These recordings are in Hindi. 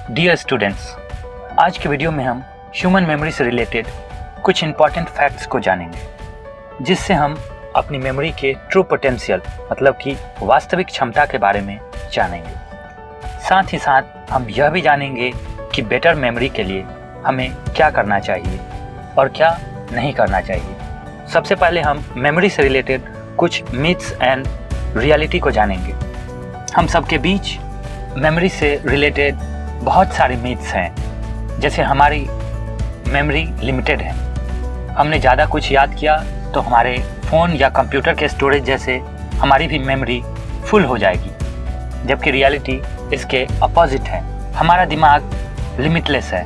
डियर स्टूडेंट्स, आज के वीडियो में हम ह्यूमन मेमोरी से रिलेटेड कुछ इम्पॉर्टेंट फैक्ट्स को जानेंगे, जिससे हम अपनी मेमोरी के ट्रू पोटेंशियल मतलब कि वास्तविक क्षमता के बारे में जानेंगे। साथ ही साथ हम यह भी जानेंगे कि बेटर मेमोरी के लिए हमें क्या करना चाहिए और क्या नहीं करना चाहिए। सबसे पहले हम मेमोरी से रिलेटेड कुछ मिथ्स एंड रियलिटी को जानेंगे। हम सबके बीच मेमोरी से रिलेटेड बहुत सारे मिथ्स हैं, जैसे हमारी मेमोरी लिमिटेड है, हमने ज़्यादा कुछ याद किया तो हमारे फ़ोन या कंप्यूटर के स्टोरेज जैसे हमारी भी मेमोरी फुल हो जाएगी, जबकि रियलिटी इसके अपोजिट है। हमारा दिमाग लिमिटलेस है।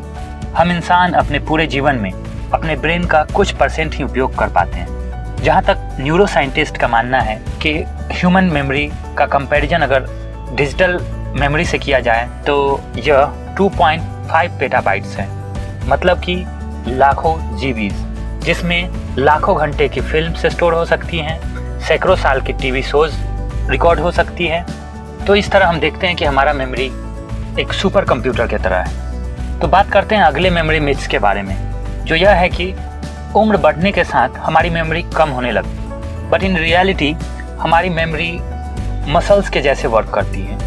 हम इंसान अपने पूरे जीवन में अपने ब्रेन का कुछ % ही उपयोग कर पाते हैं। जहाँ तक न्यूरो साइंटिस्ट का मानना है कि ह्यूमन मेमोरी का कंपैरिजन अगर डिजिटल मेमोरी से किया जाए तो यह 2.5 पेटाबाइट्स है, मतलब कि लाखों जीबीज, जिसमें लाखों घंटे की फिल्म से स्टोर हो सकती हैं, सैकड़ों साल की टीवी शोज रिकॉर्ड हो सकती है। तो इस तरह हम देखते हैं कि हमारा मेमोरी एक सुपर कंप्यूटर की तरह है। तो बात करते हैं अगले मेमोरी मिथ्स के बारे में, जो यह है कि उम्र बढ़ने के साथ हमारी मेमोरी कम होने लगती, बट इन रियलिटी हमारी मेमोरी मसल्स के जैसे वर्क करती है।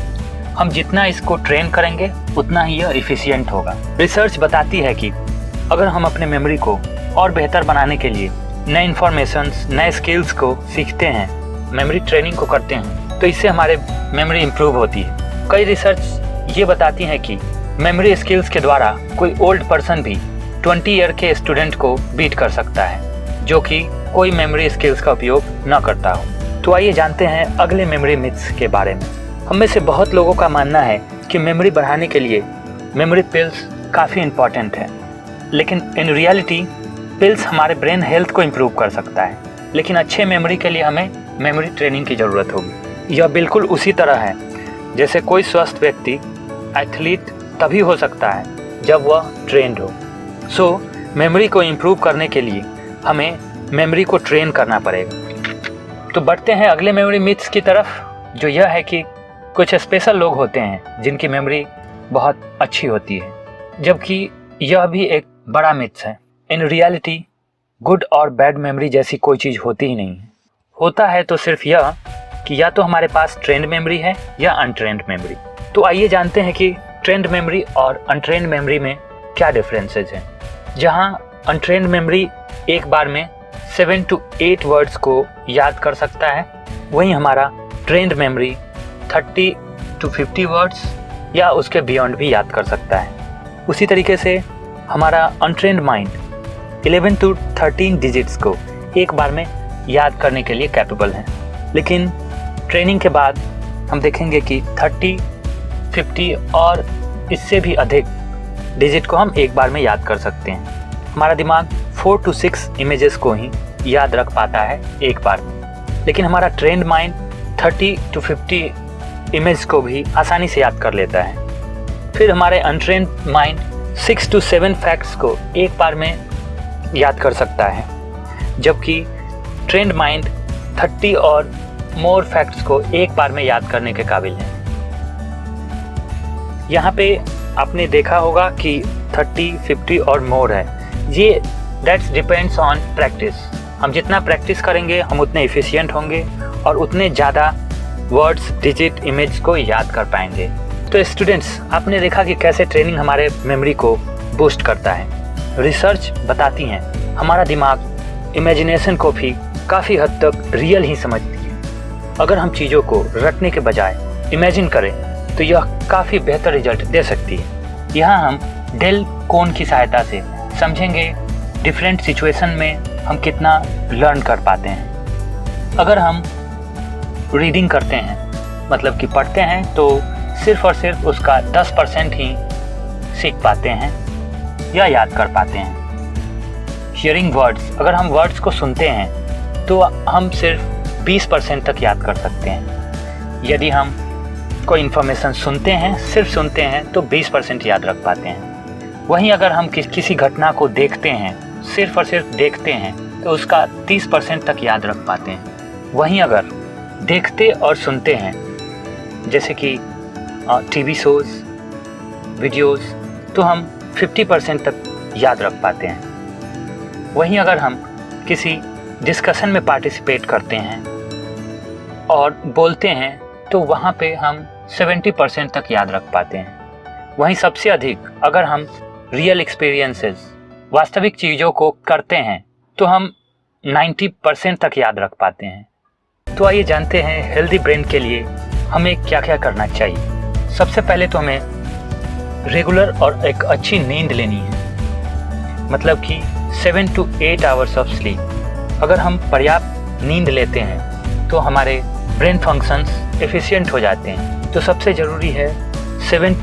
हम जितना इसको ट्रेन करेंगे उतना ही यह इफ़िशियंट होगा। रिसर्च बताती है कि अगर हम अपने मेमोरी को और बेहतर बनाने के लिए नए इन्फॉर्मेशंस, नए स्किल्स को सीखते हैं, मेमोरी ट्रेनिंग को करते हैं, तो इससे हमारे मेमोरी इम्प्रूव होती है। कई रिसर्च ये बताती हैं कि मेमोरी स्किल्स के द्वारा कोई ओल्ड पर्सन भी 20 ईयर के स्टूडेंट को बीट कर सकता है, जो कि कोई मेमोरी स्किल्स का उपयोग न करता हो। तो आइए जानते हैं अगले मेमोरी मिथ्स के बारे में। हम में से बहुत लोगों का मानना है कि मेमोरी बढ़ाने के लिए मेमोरी पिल्स काफ़ी इम्पॉर्टेंट है, लेकिन इन रियलिटी पिल्स हमारे ब्रेन हेल्थ को इम्प्रूव कर सकता है, लेकिन अच्छे मेमोरी के लिए हमें मेमोरी ट्रेनिंग की ज़रूरत होगी। यह बिल्कुल उसी तरह है जैसे कोई स्वस्थ व्यक्ति एथलीट तभी हो सकता है जब वह ट्रेंड हो। सो मेमोरी को इम्प्रूव करने के लिए हमें मेमोरी को ट्रेन करना पड़ेगा। तो बढ़ते हैं अगले मेमोरी मिथ्स की तरफ, जो यह है कि कुछ स्पेशल लोग होते हैं जिनकी मेमोरी बहुत अच्छी होती है, जबकि यह भी एक बड़ा मिथ्स है। इन रियलिटी गुड और बैड मेमोरी जैसी कोई चीज़ होती ही नहीं है। होता है तो सिर्फ यह कि या तो हमारे पास ट्रेंड मेमोरी है या अनट्रेंड मेमोरी। तो आइए जानते हैं कि ट्रेंड मेमोरी और अनट्रेंड मेमोरी में क्या डिफरेंसेस हैं। जहां अनट्रेंड मेमोरी एक बार में 7 to 8 वर्ड्स को याद कर सकता है, वहीं हमारा ट्रेंड मेमोरी 30 to 50 वर्ड्स या उसके बियॉन्ड भी याद कर सकता है। उसी तरीके से हमारा अनट्रेंड माइंड 11 to 13 डिजिट्स को एक बार में याद करने के लिए कैपेबल है, लेकिन ट्रेनिंग के बाद हम देखेंगे कि 30, 50 और इससे भी अधिक डिजिट को हम एक बार में याद कर सकते हैं। हमारा दिमाग 4 to 6 इमेजेस को ही याद रख पाता है एक बार में, लेकिन हमारा ट्रेंड माइंड 30 to 50 इमेज को भी आसानी से याद कर लेता है। फिर हमारे अनट्रेंड माइंड 6 to 7 फैक्ट्स को एक बार में याद कर सकता है, जबकि ट्रेंड माइंड 30 और मोर फैक्ट्स को एक बार में याद करने के काबिल है। यहाँ पे आपने देखा होगा कि 30, 50 और मोर है, ये दैट्स डिपेंड्स ऑन प्रैक्टिस। हम जितना प्रैक्टिस करेंगे हम उतने एफिशिएंट होंगे और उतने ज़्यादा वर्ड्स, डिजिट, इमेज को याद कर पाएंगे। तो स्टूडेंट्स, आपने देखा कि कैसे ट्रेनिंग हमारे मेमोरी को बूस्ट करता है। रिसर्च बताती हैं हमारा दिमाग इमेजिनेशन को भी काफ़ी हद तक रियल ही समझती है। अगर हम चीज़ों को रटने के बजाय इमेजिन करें तो यह काफ़ी बेहतर रिजल्ट दे सकती है। यहाँ हम डेल कोन की सहायता से समझेंगे डिफरेंट सिचुएशन में हम कितना लर्न कर पाते हैं। अगर हम रीडिंग करते हैं, मतलब कि पढ़ते हैं, तो सिर्फ और सिर्फ उसका 10% ही सीख पाते हैं या याद कर पाते हैं। हियरिंग वर्ड्स, अगर हम वर्ड्स को सुनते हैं तो हम सिर्फ 20% तक याद कर सकते हैं। यदि हम कोई इन्फॉर्मेशन सुनते हैं, सिर्फ सुनते हैं, तो 20% याद रख पाते हैं। वहीं अगर हम किसी घटना को देखते हैं, सिर्फ और सिर्फ देखते हैं, तो उसका 30% तक याद रख पाते हैं। वहीं अगर देखते और सुनते हैं, जैसे कि टीवी शोज़, वीडियोस तो हम 50% तक याद रख पाते हैं। वहीं अगर हम किसी डिस्कशन में पार्टिसिपेट करते हैं और बोलते हैं तो वहाँ पे हम 70% तक याद रख पाते हैं। वहीं सबसे अधिक अगर हम रियल एक्सपीरियंसेस, वास्तविक चीज़ों को करते हैं तो हम 90% तक याद रख पाते हैं। तो आइए जानते हैं हेल्दी ब्रेन के लिए हमें क्या क्या करना चाहिए। सबसे पहले तो हमें रेगुलर और एक अच्छी नींद लेनी है, मतलब कि 7 to 8 आवर्स ऑफ स्लीप। अगर हम पर्याप्त नींद लेते हैं तो हमारे ब्रेन फंक्शंस एफिशिएंट हो जाते हैं। तो सबसे ज़रूरी है 7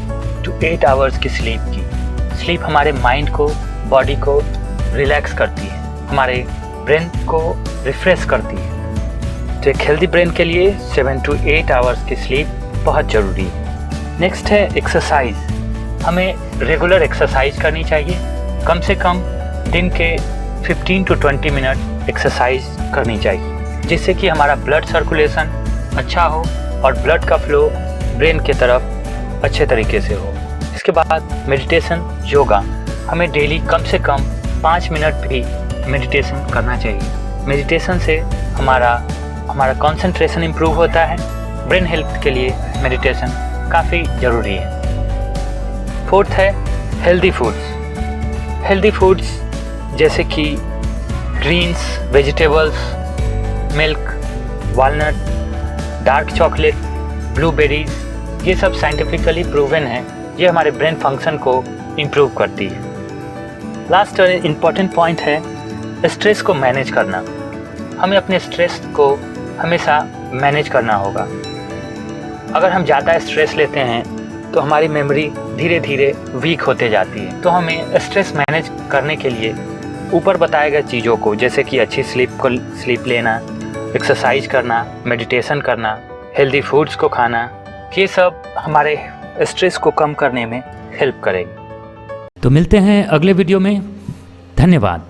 to 8 आवर्स की स्लीप की। स्लीप हमारे माइंड को, बॉडी को रिलैक्स करती है, हमारे ब्रेन को रिफ्रेश करती है। तो एक हेल्दी ब्रेन के लिए 7 to 8 आवर्स की स्लीप बहुत ज़रूरी है। नेक्स्ट है एक्सरसाइज। हमें रेगुलर एक्सरसाइज करनी चाहिए। कम से कम दिन के 15 to 20 मिनट एक्सरसाइज करनी चाहिए, जिससे कि हमारा ब्लड सर्कुलेशन अच्छा हो और ब्लड का फ्लो ब्रेन के तरफ अच्छे तरीके से हो। इसके बाद मेडिटेशन, योगा। हमें डेली कम से कम 5 मिनट भी मेडिटेशन करना चाहिए। मेडिटेशन से हमारा कंसंट्रेशन इम्प्रूव होता है। ब्रेन हेल्थ के लिए मेडिटेशन काफ़ी ज़रूरी है। फोर्थ है हेल्दी फूड्स। हेल्दी फूड्स जैसे कि greens, vegetables, milk, walnut, dark chocolate, blueberries, ये सब साइंटिफिकली प्रूवन है। ये हमारे ब्रेन फंक्शन को इम्प्रूव करती है। लास्ट और इम्पॉर्टेंट पॉइंट है स्ट्रेस को मैनेज करना। हमें अपने स्ट्रेस को हमेशा मैनेज करना होगा। अगर हम ज़्यादा स्ट्रेस लेते हैं तो हमारी मेमोरी धीरे धीरे वीक होते जाती है। तो हमें स्ट्रेस मैनेज करने के लिए ऊपर बताए गए चीज़ों को, जैसे कि अच्छी स्लीप लेना, एक्सरसाइज करना, मेडिटेशन करना, हेल्दी फूड्स को खाना, ये सब हमारे स्ट्रेस को कम करने में हेल्प करेगी। तो मिलते हैं अगले वीडियो में। धन्यवाद।